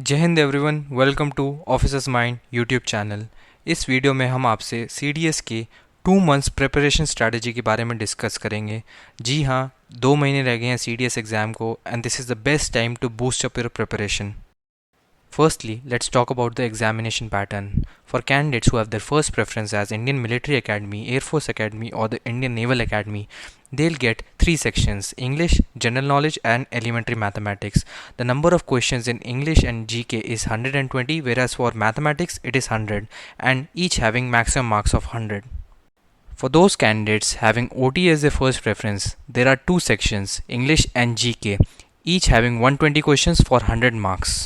जय Hind everyone, welcome to officers mind YouTube channel. इस video में हम आपसे सीडीएस के 2 मंथ्स प्रिपरेशन स्ट्रैटेजी के बारे में डिस्कस करेंगे। जी हाँ, 2 महीने रह गए हैं सीडीएस एग्ज़ाम को and this is the best time to boost up your preparation. Firstly, let's talk about the examination pattern. For candidates who have their first preference as Indian Military Academy, Air Force Academy, or the Indian Naval Academy, they'll get 3 sections: English, General Knowledge, and Elementary Mathematics. The number of questions in English and GK is 120, whereas for Mathematics it is 100, and each having maximum marks of 100. For those candidates having OT as their first preference, there are 2 sections, English and GK, each having 120 questions for 100 marks.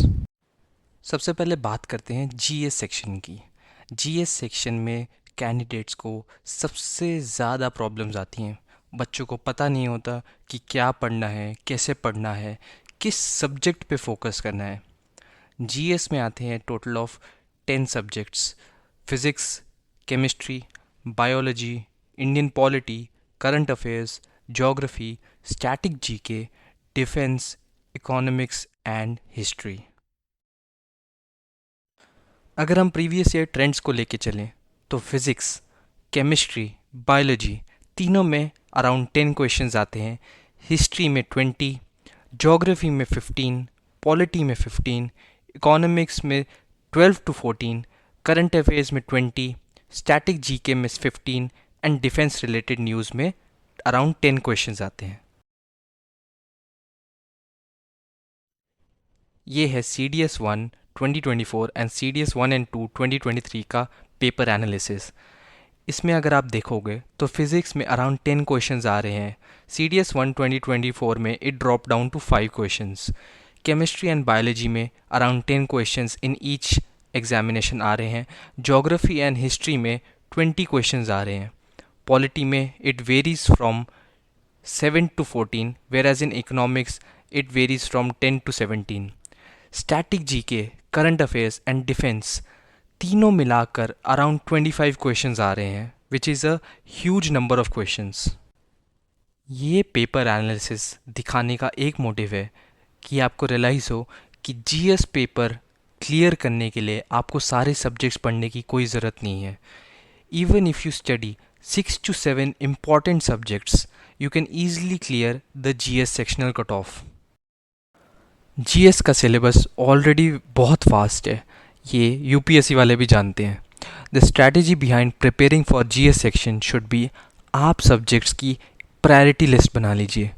सबसे पहले बात करते हैं GS section की। GS section में candidates को सबसे ज़्यादा प्रॉब्लम्स आती हैं। बच्चों को पता नहीं होता कि क्या पढ़ना है, कैसे पढ़ना है, किस सब्जेक्ट पे फोकस करना है। जीएस में आते हैं total of 10 subjects: physics, chemistry, biology, Indian polity, current affairs, geography, static GK, defence, economics and history. अगर हम प्रीवियस ईयर ट्रेंड्स को लेके चलें तो फिज़िक्स, केमिस्ट्री, बायोलॉजी तीनों में अराउंड 10 क्वेश्चंस आते हैं। हिस्ट्री में 20, ज्योग्राफी में 15, पॉलिटी में 15, इकोनॉमिक्स में 12 to 14, करंट अफेयर्स में 20, स्टैटिक जीके में 15 एंड डिफेंस रिलेटेड न्यूज़ में अराउंड 10 क्वेश्चंस आते हैं। ये है CDS-1 2024 एंड CDS-1 and 2 2023 का पेपर एनालिसिस। इसमें अगर आप देखोगे तो फिज़िक्स में अराउंड 10 क्वेश्चंस आ रहे हैं। CDS-1 2024 में it drop down to 5 questions. Chemistry and biology में around 10 questions in each examination आ रहे हैं। ज्योग्राफी एंड हिस्ट्री में 20 क्वेश्चंस आ रहे हैं। पॉलिटी में it varies from 7 to 14, whereas in economics it varies from 10 to 17. Static GK, current affairs and defence तीनों मिलाकर अराउंड 25 क्वेश्चंस आ रहे हैं, which is a huge number of questions. ये पेपर एनालिसिस दिखाने का एक मोटिव है कि आपको रियलाइज़ हो कि जीएस पेपर क्लियर करने के लिए आपको सारे सब्जेक्ट्स पढ़ने की कोई ज़रूरत नहीं है। Even if you study 6 to 7 important subjects, you can easily clear the GS sectional cutoff. GS का सिलेबस ऑलरेडी बहुत फास्ट है, ये यूपीएससी वाले भी जानते हैं। The strategy behind preparing for GS section should be, आप सब्जेक्ट्स की प्रायोरिटी लिस्ट बना लीजिए।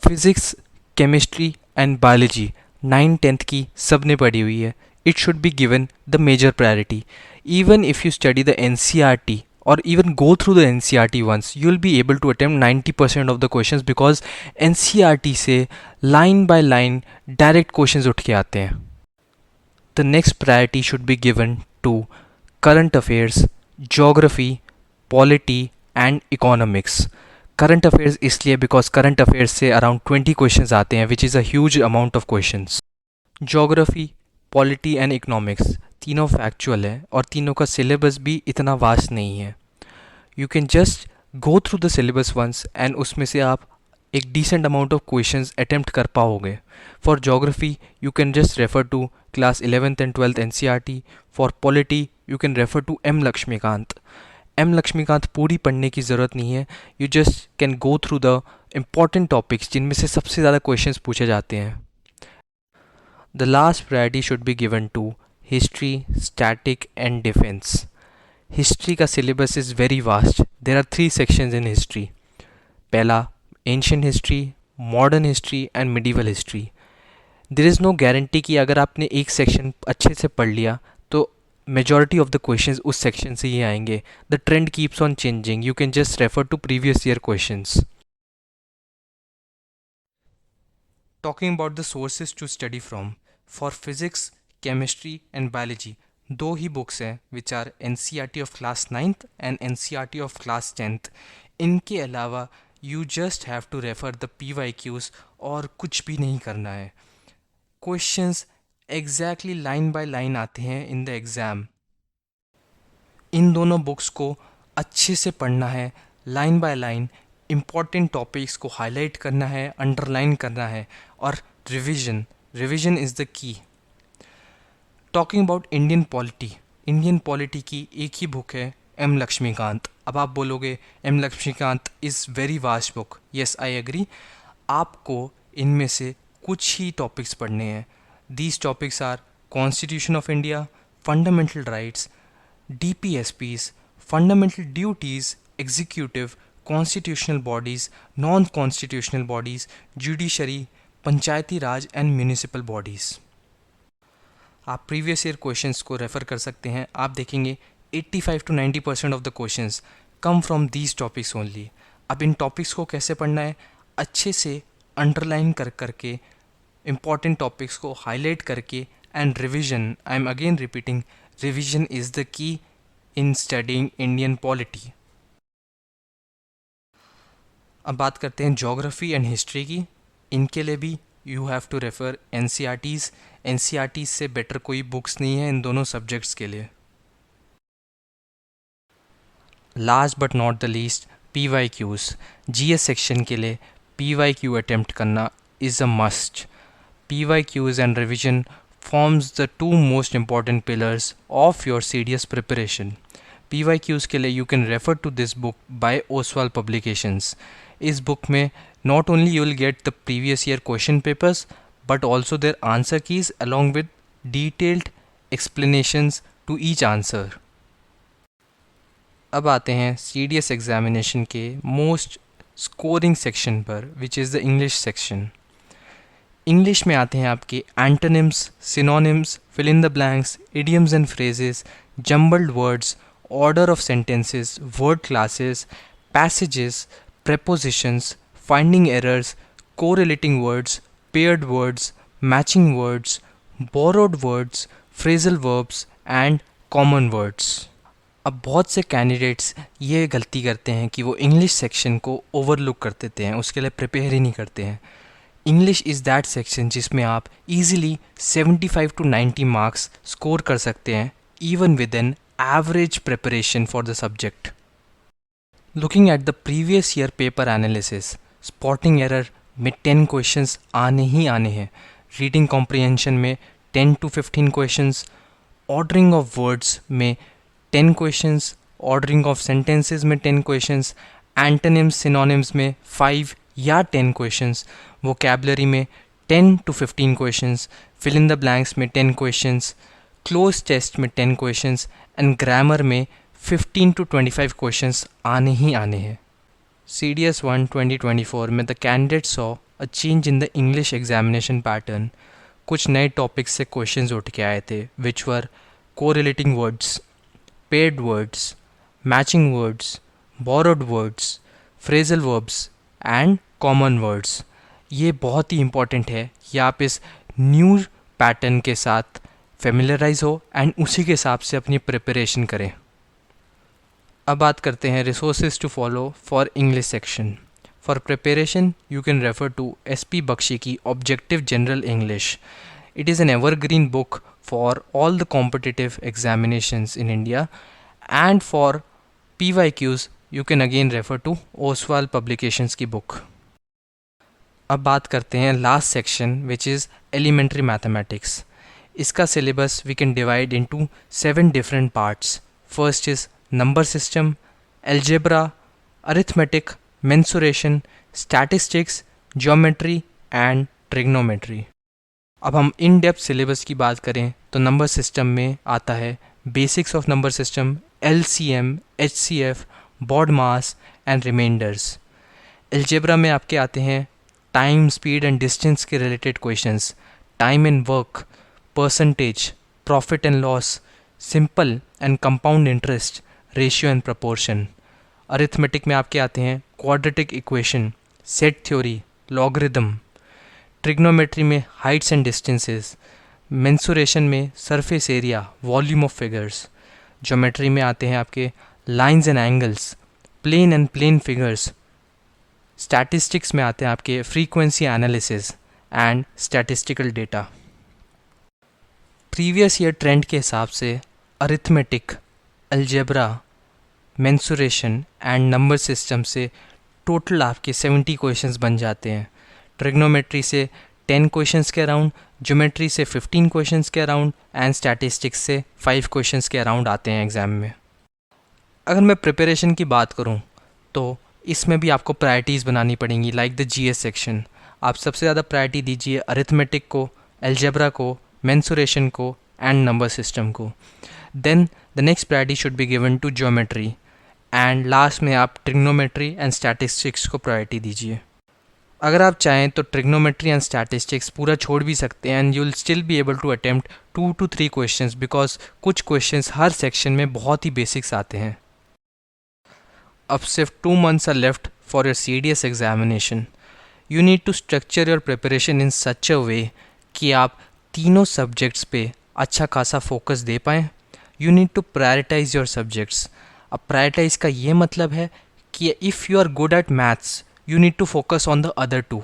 Physics, chemistry and biology 9th-10th की सब ने पढ़ी हुई है। It should be given the major priority. Even if you study the NCERT or even go through the NCERT once, you'll be able to attempt 90% of the questions because NCERT से line by line direct questions उठ के आते हैं। The next priority should be given to current affairs, geography, polity and economics. Current affairs इसलिए because current affairs से around 20 questions आते हैं, which is a huge amount of questions. Geography, polity and economics तीनों factual है और तीनों का syllabus भी इतना वास्ट नहीं है। You can just go through the syllabus once and उसमें से आप एक decent amount of questions attempt कर पाओगे। For geography you can just refer to class 11th and 12th NCERT। For polity you can refer to M. Laxmikanth. M. Laxmikanth पूरी पढ़ने की ज़रूरत नहीं है, you just can go through the important topics जिनमें से सबसे ज़्यादा क्वेश्चंस पूछे जाते हैं। The last priority should be given to history, static and defense. History का syllabus is very vast. There are 3 sections in history. पहला ancient history, modern history and medieval history. There is no guarantee कि अगर आपने एक section अच्छे से पढ़ लिया तो majority of the questions उस section से ही आएंगे. The trend keeps on changing. You can just refer to previous year questions. Talking about the sources to study from. For physics, chemistry and biology, 2 ही books हैं which are NCERT of class 9th and NCERT of class 10th। इनके अलावा you just have to refer the PYQs और कुछ भी नहीं करना है। Questions exactly line by line आते हैं इन द एग्ज़ाम। इन दोनों बुक्स को अच्छे से पढ़ना है, line by line important topics को हाईलाइट करना है, अंडरलाइन करना है और revision is the key. Talking about Indian polity की एक ही बुक है एम लक्ष्मीकांत। अब आप बोलोगे M Laxmikanth is very vast book. Yes, I agree. आपको इनमें से कुछ ही टॉपिक्स पढ़ने हैं। These topics are constitution of India, fundamental rights, DPSPs, fundamental duties, executive, constitutional bodies, non constitutional bodies, judiciary, Panchayati Raj and municipal bodies. आप previous year questions को refer कर सकते हैं। आप देखेंगे 85 to 90% of the questions come from these topics only. अब इन topics को कैसे पढ़ना है, अच्छे से अंडरलाइन कर करके, इम्पॉर्टेंट टॉपिक्स को हाईलाइट करके, and revision, I am again repeating, revision is the की इन स्टडिंग इंडियन पॉलिटी। अब बात करते हैं ज्योग्राफी एंड हिस्ट्री की। इनके लिए भी you have to refer NCERTs। NCERTs से बेटर कोई बुक्स नहीं है इन दोनों सब्जेक्ट्स के लिए। Last but not the least, PYQs। GS section के लिए PYQ अटेम्प्ट करना is a must. PYQs and revision forms the two most important pillars of your CDS preparation. PYQs के लिए you can refer to this book by Oswal Publications. इस book में not only you will get the previous year question papers but also their answer keys along with detailed explanations to each answer. अब आते हैं CDS examination के most scoring section पर, which is the English section. English में आते हैं आपके antonyms, synonyms, fill in the blanks, idioms and phrases, jumbled words, order of sentences, word classes, passages, prepositions, finding errors, correlating words, paired words, matching words, borrowed words, phrasal verbs and common words. अब बहुत से candidates ये गलती करते हैं कि वो English section को ओवरलुक कर देते हैं, उसके लिए प्रिपेयर ही नहीं करते हैं। इंग्लिश इज़ दैट सेक्शन जिसमें आप इजीली 75 to 90 मार्क्स स्कोर कर सकते हैं, even with an average preparation for the subject. Looking at the previous year paper analysis, spotting error में 10 क्वेश्चंस आने ही आने हैं। रीडिंग कॉम्प्रिहेंशन में 10 to 15 questions, ordering of words में 10 क्वेश्चंस, ऑर्डरिंग ऑफ सेंटेंसेस में 10 क्वेश्चंस, एंटोनिम्स सिनोनिम्स में 5 या 10 questions, vocabulary में 10 to 15 questions, fill in the blanks में 10 क्वेश्चंस, क्लोज टेस्ट में 10 क्वेश्चंस एंड ग्रामर में 15 to 25 क्वेश्चंस आने ही आने हैं। CDS 1 2024 में the candidate saw a change in the English examination pattern. कुछ नए टॉपिक्स से क्वेश्चंस उठ के आए थे, which were correlating words, paired words, matching words, borrowed words, phrasal verbs and common words. ये बहुत ही इंपॉर्टेंट है कि आप इस न्यू पैटर्न के साथ फेमिलराइज हो एंड उसी के हिसाब से अपनी प्रिपरेशन करें। अब बात करते हैं resources to follow for English section. For preparation you can refer to SP Bakshi की objective general English. It is an evergreen book for all the competitive examinations in India, and for PYQs you can again refer to Oswal publications की book. अब बात करते हैं last section which is elementary mathematics. इसका syllabus we can divide into 7 different parts. First is number system, algebra, arithmetic, mensuration, statistics, geometry and trigonometry. अब हम in depth syllabus की बात करें तो नंबर सिस्टम में आता है basics of number system, LCM, HCF, BODMAS and remainders. Algebra में आपके आते हैं टाइम, स्पीड एंड डिस्टेंस के related questions, time and work, percentage, profit and loss, simple and compound interest, ratio and proportion. Arithmetic में आपके आते हैं quadratic equation, set theory, logarithm. Trigonometry में हाइट्स एंड डिस्टेंसेस। मेंसुरेशन में surface area, volume of figures. Geometry में आते हैं आपके lines and angles, plane and plane figures. Statistics में आते हैं आपके frequency analysis and statistical data. Previous year trend के हिसाब से arithmetic, algebra, mensuration and number system से टोटल आपके 70 क्वेश्चंस बन जाते हैं। ट्रिग्नोमेट्री से 10 क्वेश्चंस के अराउंड, ज्योमेट्री से 15 क्वेश्चंस के अराउंड एंड स्टैटिस्टिक्स से 5 क्वेश्चंस के अराउंड आते हैं एग्ज़ाम में। अगर मैं प्रिपरेशन की बात करूं तो इसमें भी आपको प्रायोरिटीज़ बनानी पड़ेंगी लाइक द जीएस सेक्शन। आप सबसे ज़्यादा प्रायोरिटी दीजिए अरिथमेटिक को, अलजेब्रा को, मेंसुरेशन को एंड नंबर सिस्टम को। Then the next priority should be given to geometry and last में आप ट्रिग्नोमेट्री एंड स्टैटिस्टिक्स को प्रायोरिटी दीजिए। अगर आप चाहें तो ट्रिग्नोमेट्री एंड स्टैटिस्टिक्स पूरा छोड़ भी सकते हैं and you will still be able to attempt 2 to 3 questions because कुछ क्वेश्चंस हर सेक्शन में बहुत ही बेसिक्स आते हैं। अब सिर्फ 2 months are left for your CDS examination. You need to structure your preparation in such a way कि आप तीनों सब्जेक्ट्स पे अच्छा खासा फोकस दे पाएँ। You need to prioritize your subjects. अब प्रायोरिटाइज का ये मतलब है कि if you are good at maths you need to focus on the other two.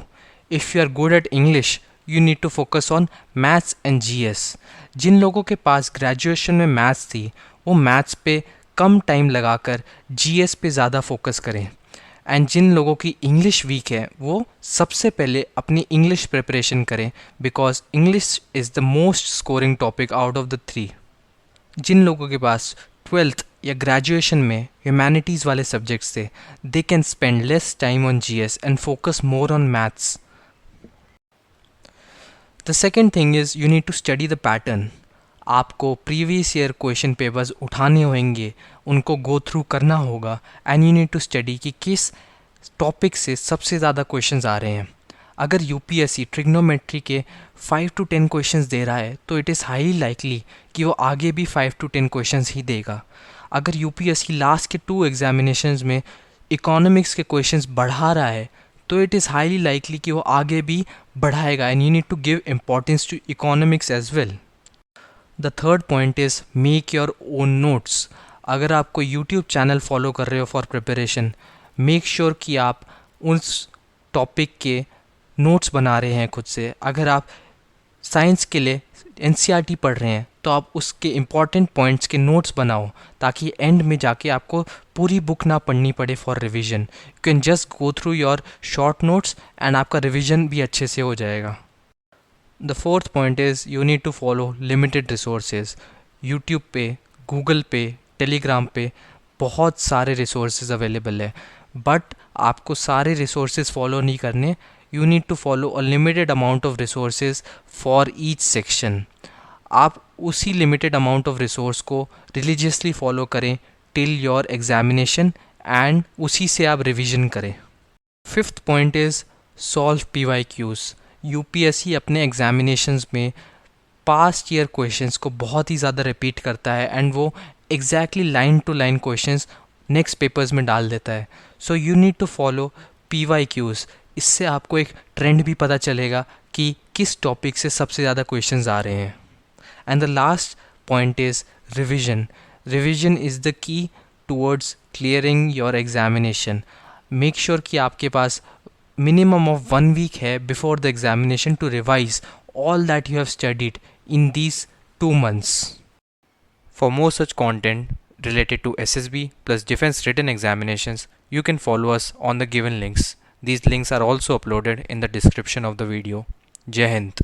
If you are good at English, you need to focus on maths and GS. जिन लोगों के पास graduation में maths थी वो मैथ्स पे कम time लगाकर GS पे ज़्यादा focus करें एंड जिन लोगों की इंग्लिश वीक है वो सबसे पहले अपनी इंग्लिश प्रिपरेशन करें because English is the most scoring topic out of the 3। जिन लोगों के पास 12th या ग्रेजुएशन में ह्यूमैनिटीज़ वाले सब्जेक्ट्स थे they can spend less time on GS and focus more on maths. The second thing is you need to study the pattern. आपको previous year question papers उठाने होंगे, उनको गो थ्रू करना होगा and you need to study कि किस topic से सबसे ज़्यादा क्वेश्चंस आ रहे हैं। अगर यूपीएससी ट्रिग्नोमेट्री के 5 to 10 क्वेश्चंस दे रहा है तो इट इज़ हाईली लाइकली कि वो आगे भी 5 to 10 क्वेश्चंस ही देगा। अगर यूपीएससी लास्ट के 2 एग्जामिनेशंस में इकोनॉमिक्स के क्वेश्चंस बढ़ा रहा है तो इट इज़ हाईली लाइकली कि वो आगे भी बढ़ाएगा and you need to give importance to economics as well. The third point is make your own notes. अगर आप कोई यूट्यूब चैनल फॉलो कर रहे हो फॉर प्रिपरेशन, मेक श्योर कि आप उस टॉपिक के नोट्स बना रहे हैं खुद से। अगर आप साइंस के लिए एनसीईआरटी पढ़ रहे हैं तो आप उसके इम्पॉर्टेंट पॉइंट्स के नोट्स बनाओ ताकि एंड में जाके आपको पूरी बुक ना पढ़नी पड़े for revision. You can just go through your short notes and आपका रिवीजन भी अच्छे से हो जाएगा। The fourth point is you need to follow limited resources. YouTube पे, गूगल पे, टेलीग्राम पे बहुत सारे रिसोर्सेज अवेलेबल है बट आपको सारे रिसोर्सेज फॉलो नहीं करने। You need to follow a limited amount of resources for each section. आप उसी limited amount of resource को religiously follow करें till your examination and उसी से आप revision करें। Fifth point is solve PYQs. UPSC अपने examinations में past year questions को बहुत ही ज़्यादा repeat करता है and वो exactly line to line questions next papers में डाल देता है। So you need to follow PYQs. इससे आपको एक ट्रेंड भी पता चलेगा कि किस टॉपिक से सबसे ज़्यादा क्वेश्चंस आ रहे हैं। And the last point is revision. Revision is the key towards clearing your examination. Make sure कि आपके पास मिनिमम ऑफ 1 week है before the examination to revise all that you have studied in these 2 months. For more such content related to SSB plus defense written examinations, you can follow us on the given links. These links are also uploaded in the description of the video. Jai Hind.